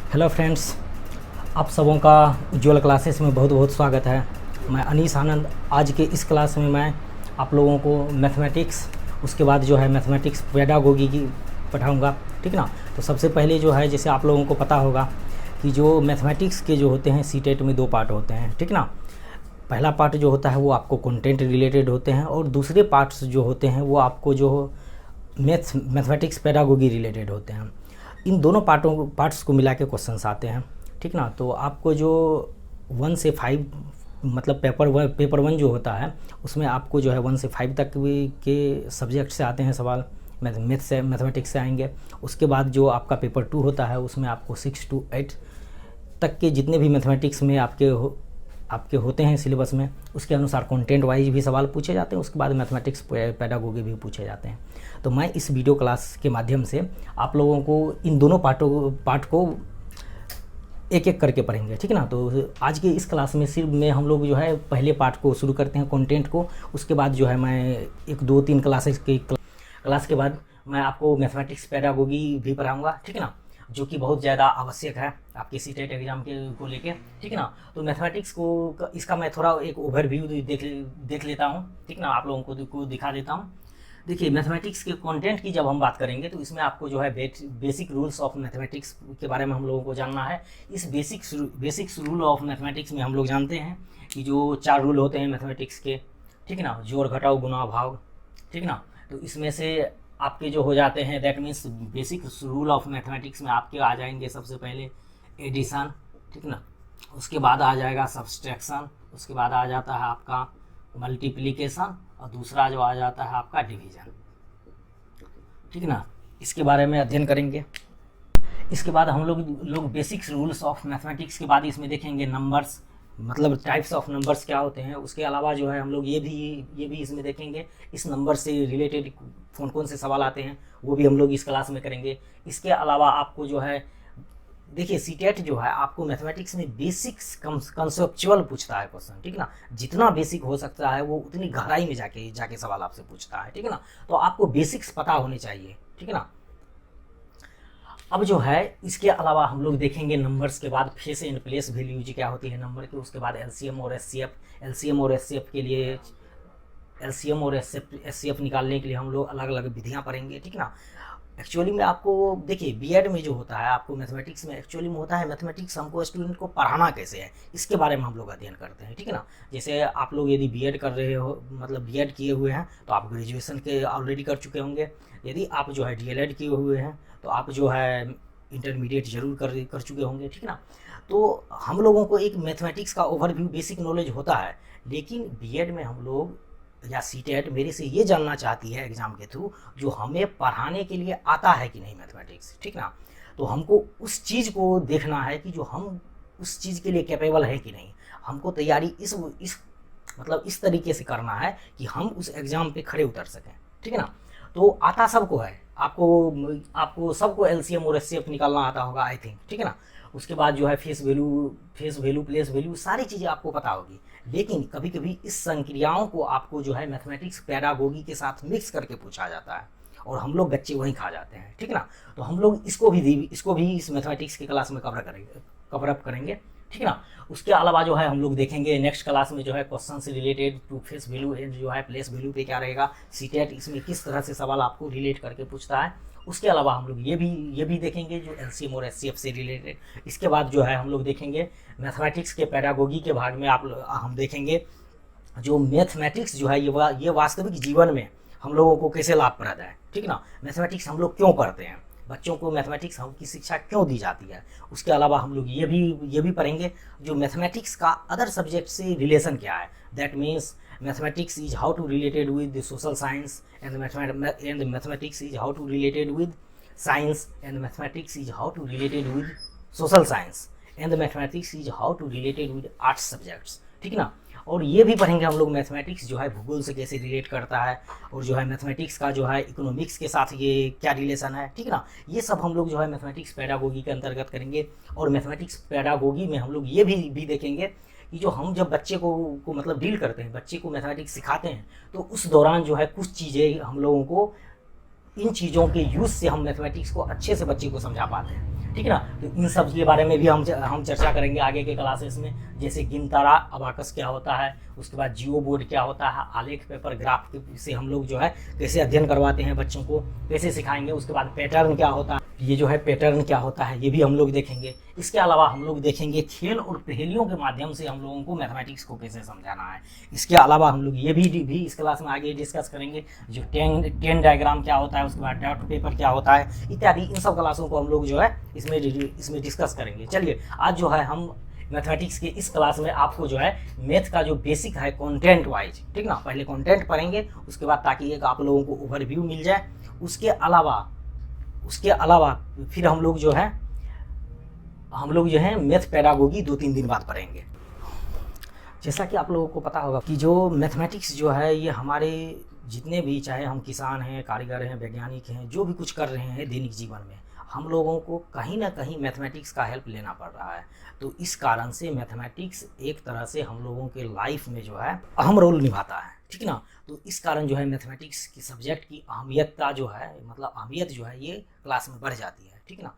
Hello friends, आप सबों का उज्ज्वल क्लासेस में बहुत बहुत स्वागत है। मैं अनीस आनंद। आज के इस क्लास में मैं आप लोगों को मैथमेटिक्स, उसके बाद जो है मैथमेटिक्स पेडागोगी की पढ़ाऊँगा, ठीक ना। तो सबसे पहले जो है, जैसे आप लोगों को पता होगा कि जो मैथमेटिक्स के जो होते हैं सीटेट में 2 पार्ट होते हैं, ठीक ना। पहला पार्ट जो होता है वो आपको कंटेंट रिलेटेड होते हैं, और दूसरे पार्ट्स जो होते हैं वो आपको जो मैथमेटिक्स पेडागोगी रिलेटेड होते हैं। इन दोनों पार्ट्स को मिला के क्वेश्चंस आते हैं, ठीक ना। तो आपको जो 1 से 5 मतलब पेपर 1 जो होता है उसमें आपको जो है 1 से 5 तक के सब्जेक्ट से आते हैं सवाल, मैथमेटिक्स से आएंगे। उसके बाद जो आपका पेपर 2 होता है उसमें आपको 6 to 8 तक के जितने भी मैथमेटिक्स में आपके होते हैं सिलेबस में, उसके अनुसार कंटेंट वाइज भी सवाल पूछे जाते हैं। उसके बाद मैथमेटिक्स पेडागोगी भी पूछे जाते हैं। तो मैं इस वीडियो क्लास के माध्यम से आप लोगों को इन दोनों पार्ट को एक एक करके पढ़ेंगे, ठीक है ना। तो आज के इस क्लास में सिर्फ में हम लोग जो है पहले पार्ट को शुरू करते हैं, कंटेंट को। उसके बाद जो है मैं 1-2-3 क्लास के बाद मैं आपको मैथमेटिक्स पेडागोगी भी पढ़ाऊँगा, ठीक है ना, जो कि बहुत ज़्यादा आवश्यक है आपके सीटेट एग्ज़ाम के को लेके, ठीक है ना। तो मैथमेटिक्स को इसका मैं थोड़ा एक ओवरव्यू देख लेता हूँ, ठीक ना, आप लोगों को दिखा देता हूँ। देखिए, मैथमेटिक्स के कंटेंट की जब हम बात करेंगे तो इसमें आपको जो है बेसिक रूल्स ऑफ मैथमेटिक्स के बारे में हम लोगों को जानना है। इस बेसिक्स रूल ऑफ मैथमेटिक्स में हम लोग जानते हैं कि जो 4 रूल होते हैं मैथमेटिक्स के, ठीक है ना, जोड़ घटाओ गुणा भाग, ठीक ना। तो इसमें से आपके जो हो जाते हैं, that means basic rule of mathematics में आपके आ जाएंगे सबसे पहले एडिशन, ठीक ना। उसके बाद आ जाएगा सब्सट्रैक्शन, उसके बाद आ जाता है आपका मल्टीप्लिकेशन, और दूसरा जो आ जाता है आपका डिवीजन, ठीक ना। इसके बारे में अध्ययन करेंगे। इसके बाद हम लोग बेसिक्स रूल्स ऑफ मैथमेटिक्स के बाद इसमें देखेंगे नंबर्स, मतलब टाइप्स ऑफ नंबर्स क्या होते हैं। उसके अलावा जो है हम लोग ये भी इसमें देखेंगे इस नंबर से रिलेटेड कौन कौन से सवाल आते हैं, वो भी हम लोग इस क्लास में करेंगे। इसके अलावा आपको जो है, देखिए, सीटेट जो है आपको मैथमेटिक्स में बेसिक्स कंसेप्चुअल पूछता है क्वेश्चन, ठीक ना। जितना बेसिक हो सकता है वो उतनी गहराई में जाके सवाल आपसे पूछता है, ठीक है ना। तो आपको बेसिक्स पता होने चाहिए, ठीक है ना। अब जो है इसके अलावा हम लोग देखेंगे नंबर्स के बाद फेस एंड प्लेस वैल्यूज क्या होती है नंबर की। उसके बाद एलसीएम और एचसीएफ के लिए एलसीएम और एचसीएफ निकालने के लिए हम लोग अलग अलग विधियां पढ़ेंगे, ठीक ना। एक्चुअली में आपको देखिए, बीएड में जो होता है आपको मैथमेटिक्स में एक्चुअली में होता है मैथमेटिक्स हमको स्टूडेंट को पढ़ाना कैसे है, इसके बारे में हम लोग अध्ययन करते हैं, ठीक है ना। जैसे आप लोग यदि बीएड कर रहे हो, मतलब बीएड किए हुए हैं, तो आप ग्रेजुएशन के ऑलरेडी कर चुके होंगे। यदि आप जो है डीएलएड किए हुए हैं तो आप जो है इंटरमीडिएट जरूर कर चुके होंगे, ठीक है ना। तो हम लोगों को एक मैथमेटिक्स का ओवरव्यू बेसिक नॉलेज होता है, लेकिन बीएड में हम लोग या सीटेट मेरे से ये जानना चाहती है एग्ज़ाम के थ्रू, जो हमें पढ़ाने के लिए आता है कि नहीं मैथमेटिक्स, ठीक ना। तो हमको उस चीज़ को देखना है कि जो हम उस चीज़ के लिए कैपेबल है कि नहीं। हमको तैयारी इस तरीके से करना है कि हम उस एग्ज़ाम पे खड़े उतर सकें, ठीक है ना। तो आता सबको है, आपको सबको एलसीएम और एचसीएफ निकालना आता होगा, आई थिंक, ठीक है ना। उसके बाद जो है फेस वैल्यू प्लेस वैल्यू सारी चीज़ें आपको पता होगी। लेकिन कभी कभी इस संक्रियाओं को आपको जो है मैथमेटिक्स पेडागोगी के साथ मिक्स करके पूछा जाता है, और हम लोग बच्चे वहीं खा जाते हैं, ठीक है ना। तो हम लोग इसको भी इस मैथमेटिक्स की क्लास में कवर अप करेंगे, ठीक है ना। उसके अलावा जो है हम लोग देखेंगे नेक्स्ट क्लास में जो है क्वेश्चन से related to face value and जो है प्लेस वैल्यू पे क्या रहेगा, सीटेट इसमें किस तरह से सवाल आपको रिलेट करके पूछता है। उसके अलावा हम लोग ये भी देखेंगे जो एलसीएम और एचसीएफ से रिलेटेड। इसके बाद जो है हम लोग देखेंगे मैथमेटिक्स के पेडागोगी के भाग में हम देखेंगे जो मैथमेटिक्स जो है ये वास्तविक जीवन में हम लोगों को कैसे लाभप्रद है, ठीक ना। मैथमेटिक्स हम लोग क्यों पढ़ते हैं, बच्चों को मैथमेटिक्स की शिक्षा क्यों दी जाती है। उसके अलावा हम लोग ये भी पढ़ेंगे जो मैथमेटिक्स का अदर सब्जेक्ट से रिलेशन क्या है, that means mathematics is how to related with the social science, and mathematics is how to related with science, and mathematics is how to related with social science, and mathematics is how to related with arts subjects, ठीक ना। और ये भी पढ़ेंगे हम लोग mathematics जो है भूगोल से कैसे रिलेट करता है, और जो है मैथमेटिक्स का जो है इकोनॉमिक्स के साथ ये क्या रिलेशन है, ठीक ना। ये सब हम लोग जो है मैथमेटिक्स पेडागोगी के अंतर्गत करेंगे। और मैथमेटिक्स पेडागोगी में हम लोग ये भी देखेंगे कि जो हम जब बच्चे को मतलब डील करते हैं, बच्चे को मैथमेटिक्स सिखाते हैं, तो उस दौरान जो है कुछ चीज़ें हम लोगों को, इन चीज़ों के यूज़ से हम मैथमेटिक्स को अच्छे से बच्चे को समझा पाते हैं। ठीक है ना। तो इन सब के बारे में भी हम चर्चा करेंगे आगे के क्लासेस में, जैसे गिनतारा अबाकस क्या होता है, उसके बाद जियो बोर्ड क्या होता है, आलेख पेपर ग्राफ से हम लोग जो है कैसे अध्ययन करवाते हैं बच्चों को, कैसे सिखाएंगे, उसके बाद पैटर्न क्या होता है, ये जो है पैटर्न क्या होता है ये भी हम लोग देखेंगे। इसके अलावा हम लोग देखेंगे खेल और पहेलियों के माध्यम से हम लोगों को मैथमेटिक्स को कैसे समझाना है। इसके अलावा हम लोग ये भी इस क्लास में आगे डिस्कस करेंगे, जो टेन डायग्राम क्या होता है, उसके बाद डॉट पेपर क्या होता है इत्यादि। इन सब क्लासों को हम लोग जो है इसमें डिस्कस करेंगे। चलिए आज जो है हम मैथमेटिक्स के इस क्लास में आपको जो है मैथ का जो बेसिक है कंटेंट वाइज, ठीक ना, पहले कंटेंट पढ़ेंगे, उसके बाद ताकि एक आप लोगों को ओवरव्यू मिल जाए। उसके अलावा फिर हम लोग जो है मैथ पेडागोगी 2-3 दिन बाद पढ़ेंगे। जैसा कि आप लोगों को पता होगा कि जो मैथमेटिक्स जो है ये हमारे जितने भी, चाहे हम किसान हैं, कारीगर हैं, वैज्ञानिक हैं, जो भी कुछ कर रहे हैं दैनिक जीवन में, हम लोगों को कहीं ना कहीं मैथमेटिक्स का हेल्प लेना पड़ रहा है। तो इस कारण से मैथमेटिक्स एक तरह से हम लोगों के लाइफ में जो है अहम रोल निभाता है, ठीक ना। तो इस कारण जो है मैथमेटिक्स की सब्जेक्ट की अहमियत जो है ये क्लास में बढ़ जाती है, ठीक ना।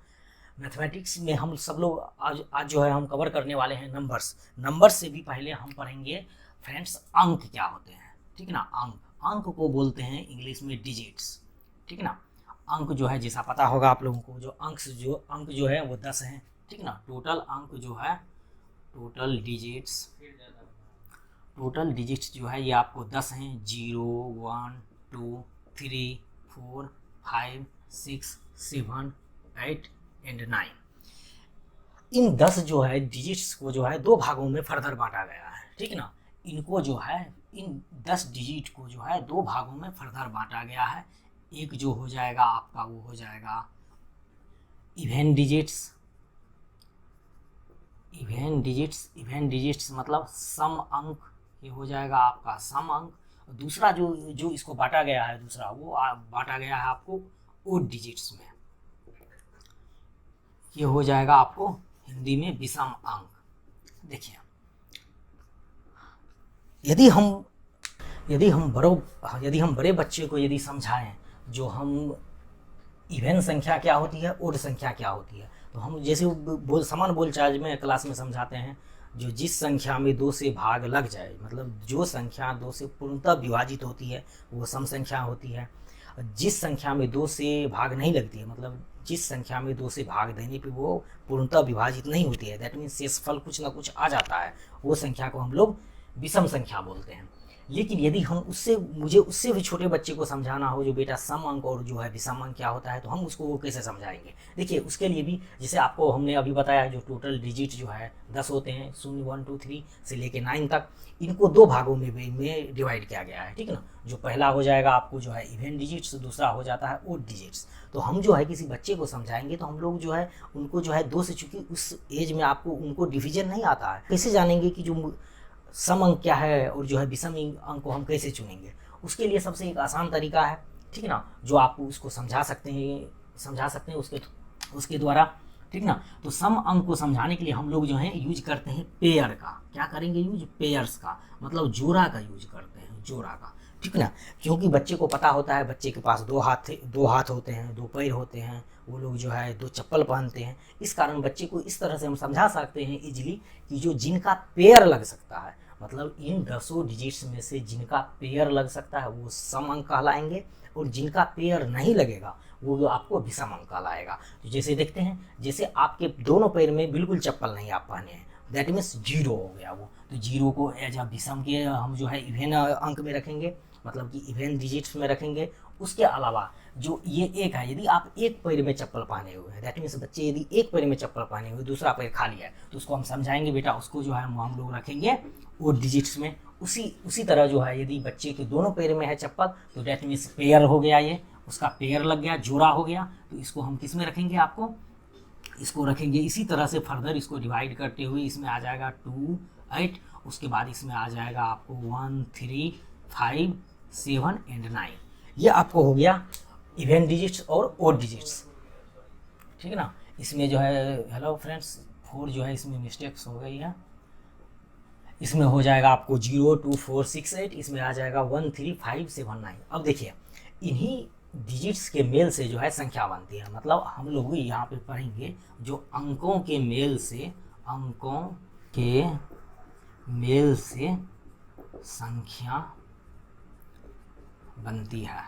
मैथमेटिक्स में हम सब लोग आज जो है हम कवर करने वाले हैं नंबर्स से भी पहले हम पढ़ेंगे फ्रेंड्स अंक क्या होते हैं, ठीक ना। अंक को बोलते हैं इंग्लिश में डिजिट्स, ठीक ना। अंक जो है जैसा पता होगा आप लोगों को, जो अंक जो है वो 10 हैं, ठीक ना। टोटल अंक जो है टोटल डिजिट्स जो है ये आपको 10 हैं। 0 1 2 3 4 5 6 7 8 एंड 9। इन 10 जो है डिजिट्स को जो है 2 भागों में फर्दर बांटा गया है, ठीक ना। इनको जो है इन 10 डिजिट को जो है 2 भागों में फर्दर बांटा गया है। एक जो हो जाएगा आपका वो हो जाएगा इवन डिजिट्स मतलब सम अंक, ये हो जाएगा आपका सम अंक। दूसरा जो इसको बांटा गया है दूसरा वो बांटा गया है आपको ओड डिजिट्स में, ये हो जाएगा आपको हिंदी में विषम अंक। देखिए यदि हम बड़े बच्चे को यदि समझाएं जो हम इवन संख्या क्या होती है, ओड संख्या क्या होती है, तो हम जैसे समान बोलचाल में क्लास में समझाते हैं, जो जिस संख्या में 2 से भाग लग जाए, मतलब जो संख्या 2 से पूर्णतः विभाजित होती है वो सम संख्या होती है। जिस संख्या में 2 से भाग नहीं लगती है, मतलब जिस संख्या में 2 से भाग देने पे वो पूर्णतः विभाजित नहीं होती है, दैट मीन्स शेषफल कुछ ना कुछ आ जाता है, वो संख्या को हम लोग विषम संख्या बोलते हैं। लेकिन यदि हम मुझे उससे भी छोटे बच्चे को समझाना हो जो बेटा सम अंक और जो है विषम अंक क्या होता है, तो हम उसको कैसे समझाएंगे। देखिए उसके लिए भी जैसे आपको हमने अभी बताया जो टोटल डिजिट जो है 10 होते हैं, 0 1 2 3 से लेके 9 तक, इनको 2 भागों में डिवाइड किया गया है, ठीक है ना। जो पहला हो जाएगा आपको जो है इवन डिजिट्स, दूसरा हो जाता है ओड डिजिट्स। तो हम जो है किसी बच्चे को समझाएंगे तो हम लोग जो है उनको जो है 2 से, चूँकि उस एज में आपको उनको डिवीजन नहीं आता है, कैसे जानेंगे कि जो सम अंक क्या है और जो है विषम अंक को हम कैसे चुनेंगे। उसके लिए सबसे एक आसान तरीका है, ठीक है ना, जो आपको उसको समझा सकते हैं उसके द्वारा, ठीक ना। तो सम अंक को समझाने के लिए हम लोग जो है यूज करते हैं पेयर का। क्या करेंगे यूज? पेयर्स का, मतलब जोड़ा का यूज करते हैं, जोड़ा का, ठीक ना। क्योंकि बच्चे को पता होता है, बच्चे के पास 2 हाथ होते हैं, 2 पैर होते हैं, वो लोग जो है 2 चप्पल पहनते हैं। इस कारण बच्चे को इस तरह से हम समझा सकते हैं इजीली कि जो जिनका पेयर लग सकता है, मतलब इन 10 डिजिट्स में से जिनका पेयर लग सकता है वो सम अंक कहलाएंगे, और जिनका पेयर नहीं लगेगा वो आपको विषम अंक कहलाएगा। तो जैसे देखते हैं, जैसे आपके दोनों पैर में बिल्कुल चप्पल नहीं आप पहने हैं, दैट मीन्स 0 हो गया वो, तो 0 को एज अ विषम के हम जो है इवन अंक में रखेंगे, मतलब कि इवन डिजिट्स में रखेंगे। उसके अलावा जो ये 1 है, यदि आप एक पैर में चप्पल पहने हुए हैं, दैट मीन्स बच्चे यदि एक पैर में चप्पल पहने हुए दूसरा पैर खाली है, तो उसको हम समझाएंगे बेटा उसको जो है हम लोग रखेंगे वो डिजिट्स में। उसी तरह जो है यदि बच्चे के दोनों पैर में है चप्पल, तो दैट मीन्स पेयर हो गया, ये उसका पेयर लग गया, जोड़ा हो गया, तो इसको हम किस में रखेंगे, आपको इसको रखेंगे इसी तरह से फर्दर इसको डिवाइड करते हुए। इसमें आ जाएगा 2 8, उसके बाद इसमें आ जाएगा आपको 1 3 5 7 एंड 9। ये आपको हो गया इवन डिजिट्स और ओड डिजिट्स, ठीक है ना। इसमें जो है हेलो फ्रेंड्स 4 जो है इसमें मिस्टेक्स हो गई है, इसमें हो जाएगा आपको 0 2 4 6 8, इसमें आ जाएगा 1 3 5 7 9। अब देखिए डिजिट्स के मेल से जो है संख्या बनती है। मतलब हम लोग यहाँ पे पढ़ेंगे जो अंकों के मेल से संख्या बनती है।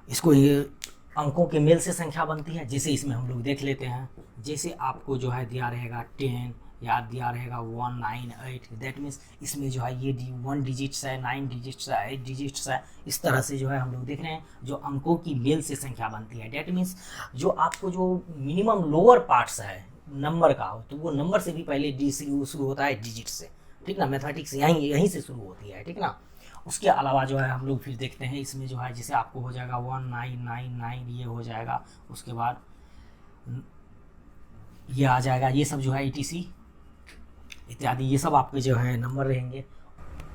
इसको ये अंकों के मेल से संख्या बनती है, जैसे इसमें हम लोग देख लेते हैं। जैसे आपको जो है दिया रहेगा 10 या दिया रहेगा 198, दैट मीन्स इसमें जो है ये 1 डिजिट्स है, 9 डिजिट्स है, 8 डिजिट्स है। इस तरह से जो है हम लोग देख रहे हैं जो अंकों की मेल से संख्या बनती है। दैट मीन्स जो आपको जो मिनिमम लोअर पार्ट्स है नंबर का हो, तो वो नंबर से भी पहले डी शुरू होता है डिजिट से, ठीक ना। मैथमेटिक्स यहीं से शुरू होती है, ठीक ना। उसके अलावा जो है हम लोग फिर देखते हैं इसमें जो है जैसे आपको हो जाएगा 1999 ये हो जाएगा, उसके बाद ये आ जाएगा, ये सब जो है ETC इत्यादि, ये सब आपके जो है नंबर रहेंगे।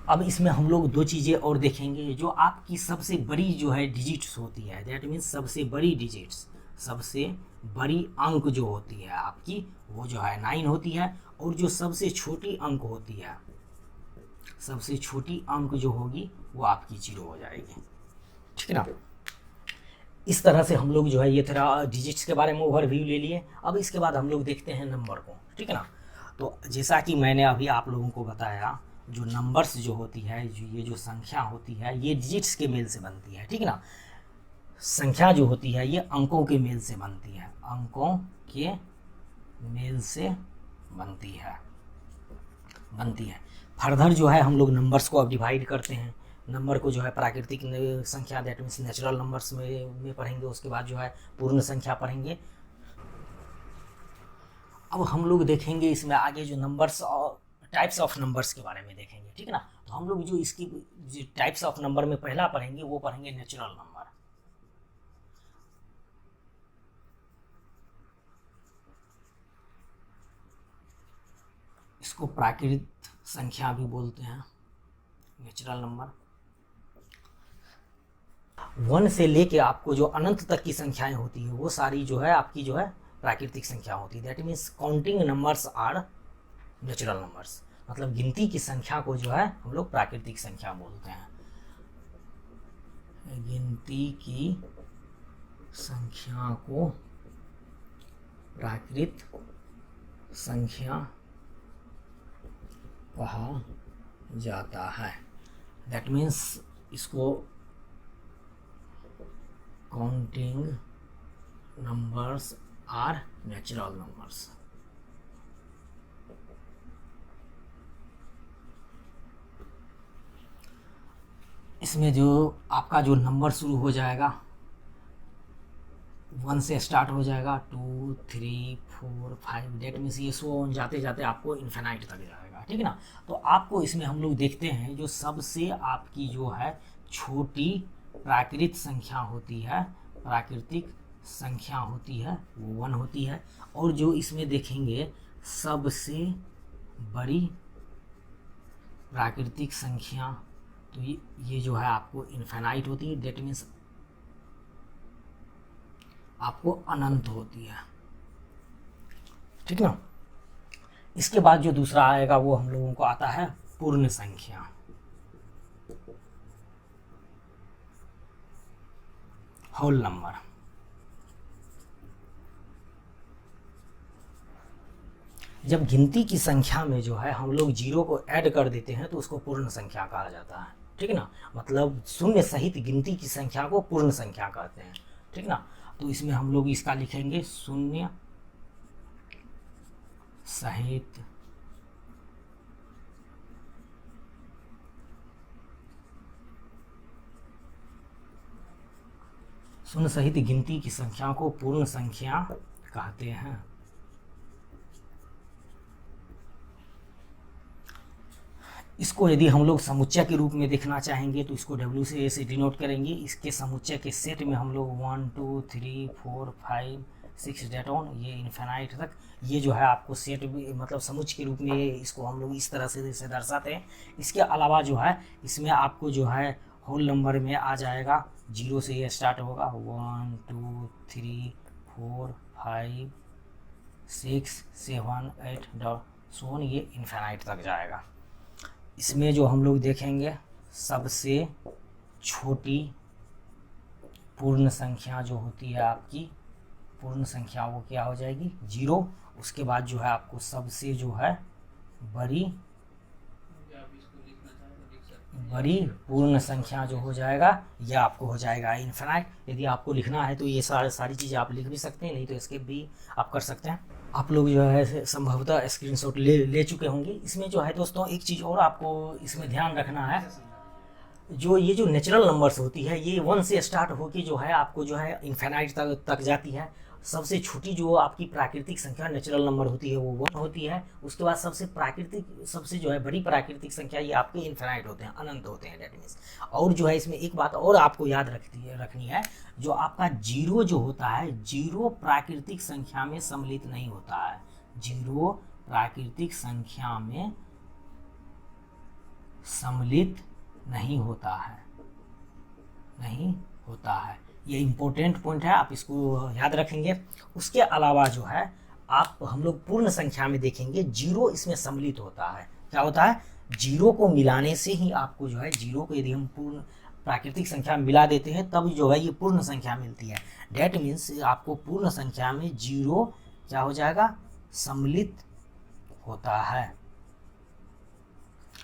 अब इसमें हम लोग दो चीज़ें और देखेंगे। जो आपकी सबसे बड़ी जो है डिजिट्स होती है, दैट मीन्स सबसे बड़ी डिजिट्स, सबसे बड़ी अंक जो होती है आपकी, वो जो है 9 होती है। और जो सबसे छोटी अंक होती है, सबसे छोटी अंक जो होगी वो आपकी 0 हो जाएगी, ठीक है ना। इस तरह से हम लोग जो है ये थोड़ा डिजिट्स के बारे में ओवरव्यू ले लिए। अब इसके बाद हम लोग देखते हैं नंबर को, ठीक है ना। तो जैसा कि मैंने अभी आप लोगों को बताया, जो नंबर्स जो होती है, जो ये जो संख्या होती है, ये डिजिट्स के मेल से बनती है, ठीक है ना। संख्या जो होती है ये अंकों के मेल से बनती है, अंकों के मेल से बनती है। फर्दर जो है हम लोग नंबर्स को अब डिवाइड करते हैं। नंबर को जो है प्राकृतिक संख्या, दैट मीन्स नेचुरल नंबर्स में पढ़ेंगे। उसके बाद जो है पूर्ण संख्या पढ़ेंगे। अब हम लोग देखेंगे इसमें आगे जो नंबर्स और टाइप्स ऑफ नंबर्स के बारे में देखेंगे, ठीक है ना। तो हम लोग जो इसकी जो टाइप्स ऑफ नंबर में पहला पढ़ेंगे वो पढ़ेंगे नेचुरल नंबर। इसको प्राकृतिक संख्या भी बोलते हैं, नेचुरल नंबर। 1 से लेके आपको जो अनंत तक की संख्याएं होती है वो सारी जो है आपकी जो है प्राकृतिक संख्या होती है। That means counting numbers are natural numbers. मतलब गिनती की संख्या को जो है हम लोग प्राकृतिक संख्या बोलते हैं। गिनती की संख्या को प्राकृतिक संख्या कहा जाता है। दैट मीन्स इसको counting numbers are natural numbers. इसमें जो आपका जो नंबर शुरू हो जाएगा 1 से स्टार्ट हो जाएगा, 2 3 4 5, डेट मीन्स ये सो ऑन जाते जाते आपको इन्फिनाइट तक जाएगा, ठीक है ना। तो आपको इसमें हम लोग देखते हैं जो सबसे आपकी जो है छोटी प्राकृतिक संख्या होती है, वो 1 होती है। और जो इसमें देखेंगे सबसे बड़ी प्राकृतिक संख्या, तो ये जो है आपको इन्फिनाइट होती है, डेट मीन्स आपको अनंत होती है, ठीक ना। इसके बाद जो दूसरा आएगा वो हम लोगों को आता है पूर्ण संख्या। Whole number. जब गिनती की संख्या में जो है हम लोग 0 को ऐड कर देते हैं तो उसको पूर्ण संख्या कहा जाता है, ठीक है ना। मतलब शून्य सहित गिनती की संख्या को पूर्ण संख्या कहते हैं, ठीक ना। तो इसमें हम लोग इसका लिखेंगे शून्य सहित गिनती की संख्या को पूर्ण संख्या कहते हैं। इसको यदि हम लोग समुच्चय के रूप में देखना चाहेंगे तो इसको W से A से डिनोट करेंगे। इसके समुच्चय के सेट में हम लोग 1 2 3 4 5 6 डेट ऑन ये इन्फिनाइट तक, ये जो है आपको सेट मतलब समुच्चय के रूप में इसको हम लोग इस तरह से दर्शाते हैं। इसके अलावा जो है इसमें आपको जो है होल नंबर में आ जाएगा, 0 से ये स्टार्ट होगा, 1 2 3 4 5 6 7 8 डॉट ये इन्फिनाइट तक जाएगा। इसमें जो हम लोग देखेंगे सबसे छोटी पूर्ण संख्या जो होती है आपकी, पूर्ण संख्या वो क्या हो जाएगी 0। उसके बाद जो है आपको सबसे जो है बड़ी पूर्ण संख्या जो हो जाएगा यह आपको हो जाएगा इन्फिनाइट। यदि आपको लिखना है तो ये सारी चीज़ें आप लिख भी सकते हैं, नहीं तो स्किप भी आप कर सकते हैं। आप लोग जो है संभवतः स्क्रीनशॉट ले चुके होंगे। इसमें जो है दोस्तों एक चीज़ और आपको इसमें ध्यान रखना है, जो ये जो नेचुरल नंबर्स होती है ये 1 से स्टार्ट होके जो है आपको जो है इन्फिनाइट तक जाती है। सबसे छोटी जो आपकी प्राकृतिक संख्या नेचुरल नंबर होती है वो 1 होती है। उसके बाद सबसे जो है बड़ी प्राकृतिक संख्या ये आपके इन्फिनाइट होते हैं, अनंत होते हैं, डेट मीन्स। और जो है इसमें एक बात और आपको याद रखनी है, जो आपका 0 जो होता है, 0 प्राकृतिक संख्या में सम्मिलित नहीं होता है। 0 प्राकृतिक संख्या में सम्मिलित नहीं होता है। ये इम्पोर्टेंट पॉइंट है, आप इसको याद रखेंगे। उसके अलावा जो है हम लोग पूर्ण संख्या में देखेंगे 0 इसमें सम्मिलित होता है। क्या होता है, 0 को मिलाने से ही आपको जो है 0 को यदि हम पूर्ण प्राकृतिक संख्या में मिला देते हैं तब जो है ये पूर्ण संख्या मिलती है। डेट मीन्स आपको पूर्ण संख्या में 0 क्या हो जाएगा, सम्मिलित होता है।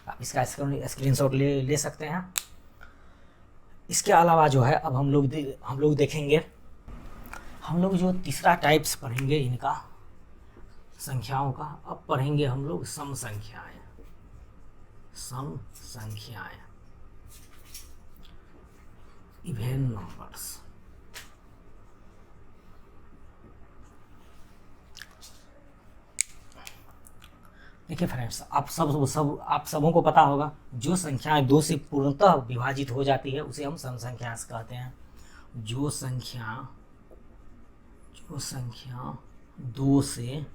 आप इसका स्क्रीनशॉट ले सकते हैं। इसके अलावा जो है अब हम लोग देखेंगे, हम लोग जो तीसरा टाइप्स पढ़ेंगे इनका संख्याओं का। अब पढ़ेंगे हम लोग सम संख्याएं, इवन नंबर्स। देखिए फ्रेंड्स, आप सबों को पता होगा जो संख्याएं 2 से पूर्णतः विभाजित हो जाती है उसे हम सम संख्या कहते हैं। जो संख्या 2 से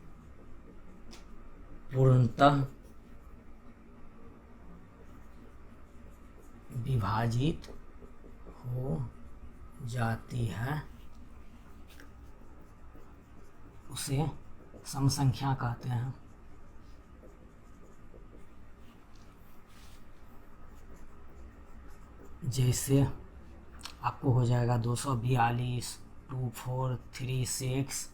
पूर्णतः विभाजित हो जाती है उसे सम संख्या कहते हैं। जैसे आपको हो जाएगा 242, 2436,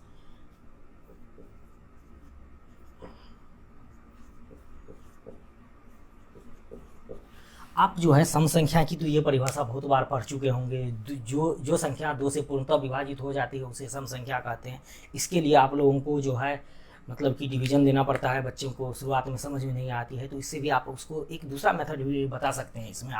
आप जो है सम संख्या की तो ये परिभाषा बहुत बार पढ़ चुके होंगे। जो संख्या 2 से पूर्णतः विभाजित हो जाती है उसे सम संख्या कहते हैं। इसके लिए आप लोगों को जो है मतलब कि डिवीजन देना पड़ता है, बच्चों को शुरुआत में समझ में नहीं आती है, तो इससे भी आप उसको एक दूसरा मेथड भी बता सकते हैं। इसमें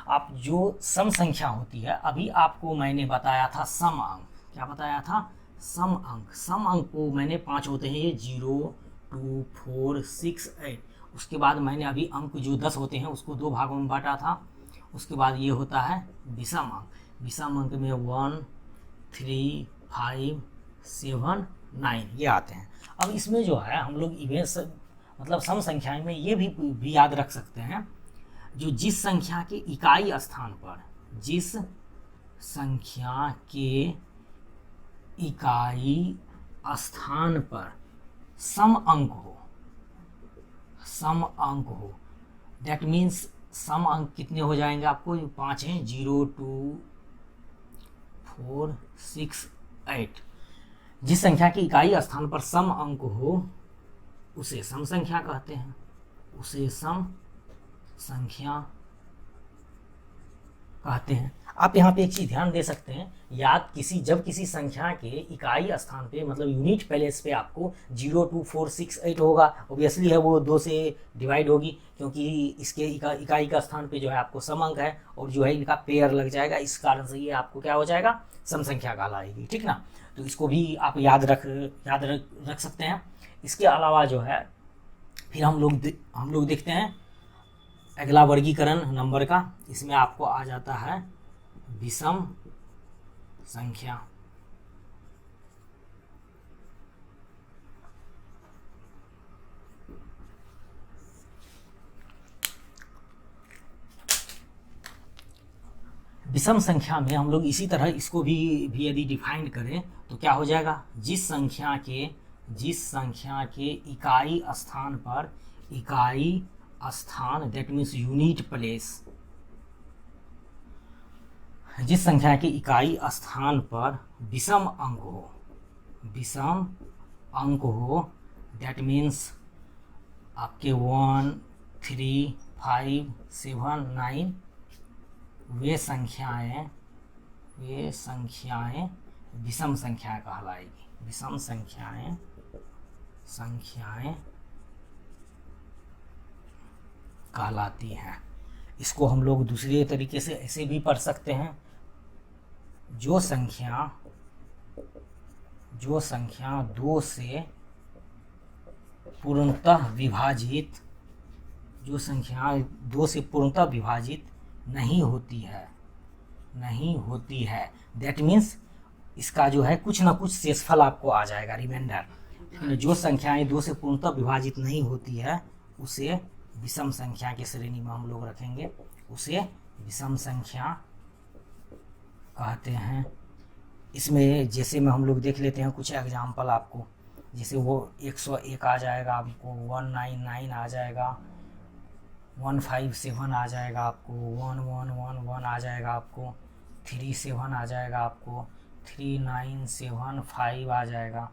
आप जो सम संख्या होती है, अभी आपको मैंने बताया था सम अंक। क्या बताया था, सम अंक। सम अंक को मैंने 5 होते हैं, ये 0, 2, 4, 6, 8। उसके बाद मैंने अभी अंक जो 10 होते हैं उसको 2 भागों में बांटा था। उसके बाद ये होता है विषम अंक। विषम अंक में 1, 3, 5, 7, 9 ये आते हैं। अब इसमें जो है हम लोग इवें मतलब सम संख्याएं में ये भी याद रख सकते हैं, जो जिस संख्या के इकाई स्थान पर, जिस संख्या के इकाई स्थान पर सम अंक हो, दैट मीन्स सम अंक कितने हो जाएंगे आपको, 5 हैं, 0, 2, 4, 6, 8। जिस संख्या की इकाई स्थान पर सम अंक हो उसे सम संख्या कहते हैं, उसे सम संख्या कहते हैं। आप यहाँ पे एक चीज ध्यान दे सकते हैं, जब किसी संख्या के इकाई स्थान पे मतलब यूनिट प्लेस पे आपको 0, 2, 4, 6, 8 होगा, ऑब्वियसली है वो 2 से डिवाइड होगी, क्योंकि इसके इकाई का स्थान पे जो है आपको सम अंक है और जो है इनका पेयर लग जाएगा। इस कारण से ये आपको क्या हो जाएगा, सम संख्या कहलाएगी। ठीक ना, तो इसको भी आप याद रख सकते हैं। इसके अलावा जो है फिर हम लोग देखते हैं अगला वर्गीकरण नंबर का। इसमें आपको आ जाता है विषम संख्या। विषम संख्या में हम लोग इसी तरह इसको भी यदि डिफाइन करें तो क्या हो जाएगा, जिस संख्या के इकाई स्थान पर, इकाई स्थान दैट मीन्स यूनिट प्लेस, जिस संख्या की इकाई स्थान पर विषम अंक हो, विषम अंक हो, दैट मीन्स आपके 1, 3, 5, 7, 9 वे संख्याएं विषम संख्याएं कहलाएगी। विषम संख्याएं कहलाती हैं। इसको हम लोग दूसरे तरीके से ऐसे भी पढ़ सकते हैं, जो संख्या 2 से पूर्णतः विभाजित, जो संख्या 2 से पूर्णतः विभाजित नहीं होती है, दैट मीन्स इसका जो है कुछ ना कुछ शेषफल आपको आ जाएगा, रिमाइंडर। जो संख्याएं 2 से पूर्णतः विभाजित नहीं होती है उसे विषम संख्या की श्रेणी में हम लोग रखेंगे, उसे विषम संख्या कहते हैं। इसमें जैसे में हम लोग देख लेते हैं कुछ एग्जाम्पल आपको, जैसे वो 101 आ जाएगा आपको, 199 आ जाएगा, 157 आ जाएगा आपको, 1111 आ जाएगा आपको, 37 आ जाएगा आपको, 3975 आ जाएगा,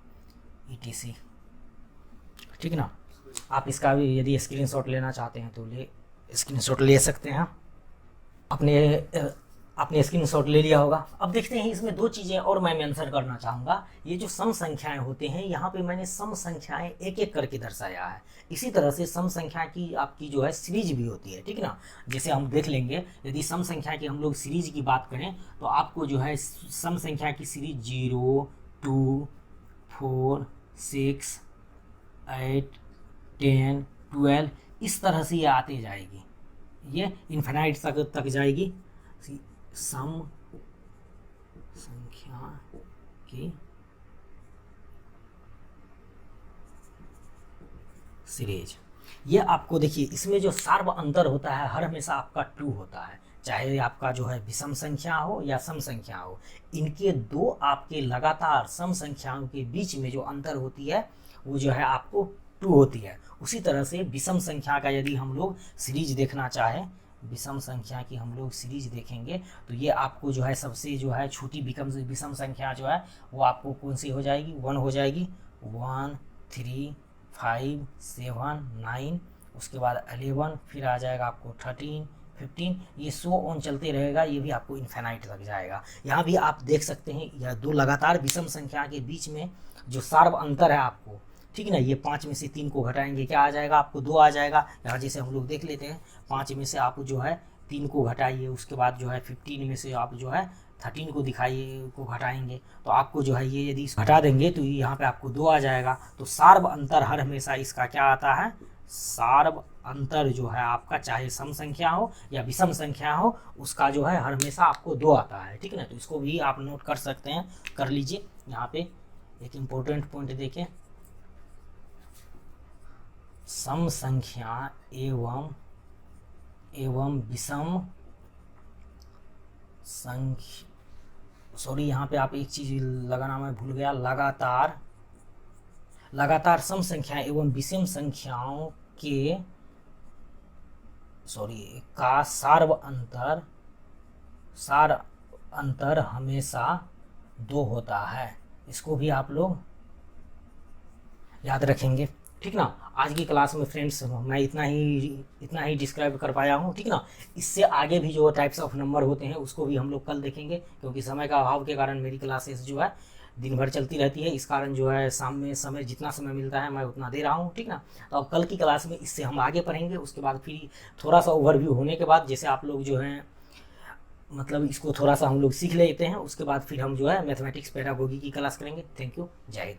etc। ठीक ना। आप इसका भी यदि स्क्रीनशॉट लेना चाहते हैं तो स्क्रीनशॉट ले सकते हैं। आपने स्क्रीनशॉट ले लिया होगा। अब देखते हैं इसमें 2 चीज़ें और मैं मेंशन करना चाहूँगा। ये जो सम संख्याएं होते हैं, यहाँ पे मैंने सम संख्याएं एक एक करके दर्शाया है। इसी तरह से सम संख्या की आपकी जो है सीरीज भी होती है, ठीक ना। जैसे हम देख लेंगे, यदि सम संख्या की हम लोग सीरीज की बात करें तो आपको जो है सम संख्या की सीरीज 0, 2, 4, 6, 8, 10, 12 इस तरह से ये आते जाएगी, ये इन्फिनाइट तक जाएगी। सम संख्या की सीरीज, ये आपको देखिए इसमें जो सार्व अंतर होता है हर हमेशा आपका 2 होता है, चाहे आपका जो है विषम संख्या हो या सम संख्या हो। इनके 2 आपके लगातार सम संख्याओं के बीच में जो अंतर होती है वो जो है आपको 2 होती है। उसी तरह से विषम संख्या का यदि हम लोग सीरीज देखना चाहें, विषम संख्या की हम लोग सीरीज देखेंगे तो ये आपको जो है सबसे जो है छोटी विषम संख्या जो है वो आपको कौन सी हो जाएगी, 1 हो जाएगी। 1, 3, 5, 7, 9, उसके बाद 11, फिर आ जाएगा आपको 13, 15, ये सो ऑन चलते रहेगा, ये भी आपको इन्फिनाइट लग जाएगा। यहाँ भी आप देख सकते हैं यह 2 लगातार विषम संख्या के बीच में जो सार्व अंतर है आपको, ठीक ना। ये 5 में से 3 को घटाएंगे, क्या आ जाएगा आपको 2 आ जाएगा। यहाँ जैसे हम लोग देख लेते हैं, 5 में से आप जो है 3 को घटाइए, उसके बाद जो है 15 में से आप जो है 13 को घटाएंगे तो आपको जो है ये यदि घटा देंगे तो यहाँ पे आपको 2 आ जाएगा। तो सार्व अंतर हर हमेशा इसका क्या आता है, सार्व अंतर जो है आपका चाहे सम संख्या हो या विषम संख्या हो, उसका जो है हर हमेशा आपको 2 आता है, ठीक है ना। तो इसको भी आप नोट कर सकते हैं, कर लीजिए। यहाँ पे एक इम्पोर्टेंट पॉइंट देखें, सम संख्या एवं विषम संख्या, सॉरी यहाँ पे आप एक चीज लगाना मैं भूल गया, लगातार सम संख्या एवं विषम संख्याओं के का सार्व अंतर हमेशा 2 होता है। इसको भी आप लोग याद रखेंगे, ठीक ना। आज की क्लास में फ्रेंड्स मैं इतना ही डिस्क्राइब कर पाया हूँ, ठीक ना। इससे आगे भी जो टाइप्स ऑफ नंबर होते हैं उसको भी हम लोग कल देखेंगे, क्योंकि समय का अभाव के कारण मेरी क्लासेस जो है दिन भर चलती रहती है। इस कारण जो है शाम में समय जितना समय मिलता है मैं उतना दे रहा हूँ, ठीक ना। तो अब कल की क्लास में इससे हम आगे पढ़ेंगे। उसके बाद फिर थोड़ा सा ओवरव्यू होने के बाद, जैसे आप लोग जो हैं मतलब इसको थोड़ा सा हम लोग सीख लेते हैं, उसके बाद फिर हम जो है मैथमेटिक्स पेडागोगी की क्लास करेंगे। थैंक यू, जय हिंद।